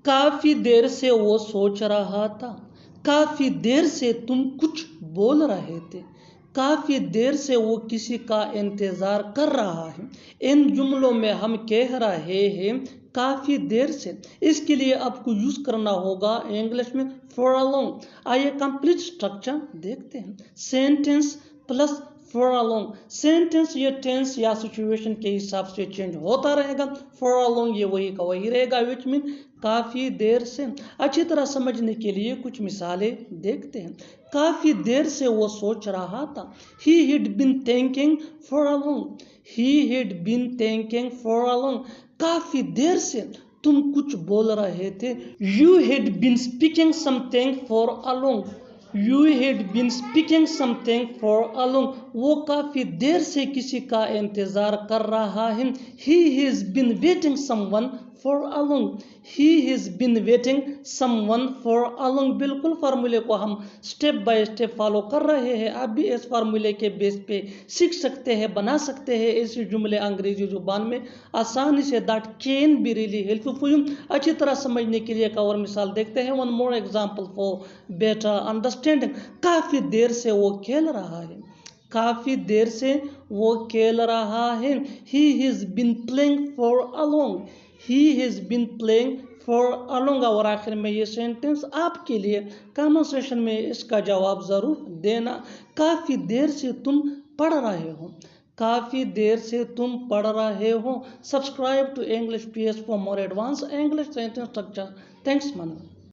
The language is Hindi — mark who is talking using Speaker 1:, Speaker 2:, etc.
Speaker 1: काफी देर से वो सोच रहा था, काफी देर से तुम कुछ बोल रहे थे, काफी देर से वो किसी का इंतजार कर रहा है। इन जुमलों में हम कह रहे हैं काफी देर से, इसके लिए आपको यूज करना होगा इंग्लिश में फॉर अ लॉन्ग। आइए कंप्लीट स्ट्रक्चर देखते हैं। Sentence plus for a long. Sentence ये टेंस या सिचुएशन के हिसाब से चेंज होता रहेगा। फॉर अ लॉन्ग ये वही का वही रहेगा, विच मीन काफी देर से। अच्छी तरह समझने के लिए कुछ मिसालें देखते हैं। काफी देर से वो सोच रहा था। He had been thinking for a long. He had been thinking for a long. काफी देर से तुम कुछ बोल रहे थे। You had been speaking something for a long. You had been speaking something for a long. वो काफी देर से किसी का इंतजार कर रहा है। He has been waiting someone for a long. He has been waiting someone for a long. बिल्कुल फार्मूले को हम स्टेप बाय स्टेप फॉलो कर रहे हैं। आप भी इस फार्मूले के बेस पे सीख सकते हैं, बना सकते हैं ऐसे जुमले अंग्रेजी जुबान में आसानी से। That can be really helpful for you. अच्छी तरह समझने के लिए एक और मिसाल देखते हैं। One more example for better understanding. काफी देर से वो खेल रहा है, काफी देर से वो खेल रहा है। He has been playing for a long. He has been playing for a long. और आखिर में ये सेंटेंस आपके लिए कमेंट सेक्शन में इसका जवाब जरूर देना। काफी देर से तुम पढ़ रहे हो, काफी देर से तुम पढ़ रहे हो। Subscribe to English PS for more advance English sentence structure. Thanks मन।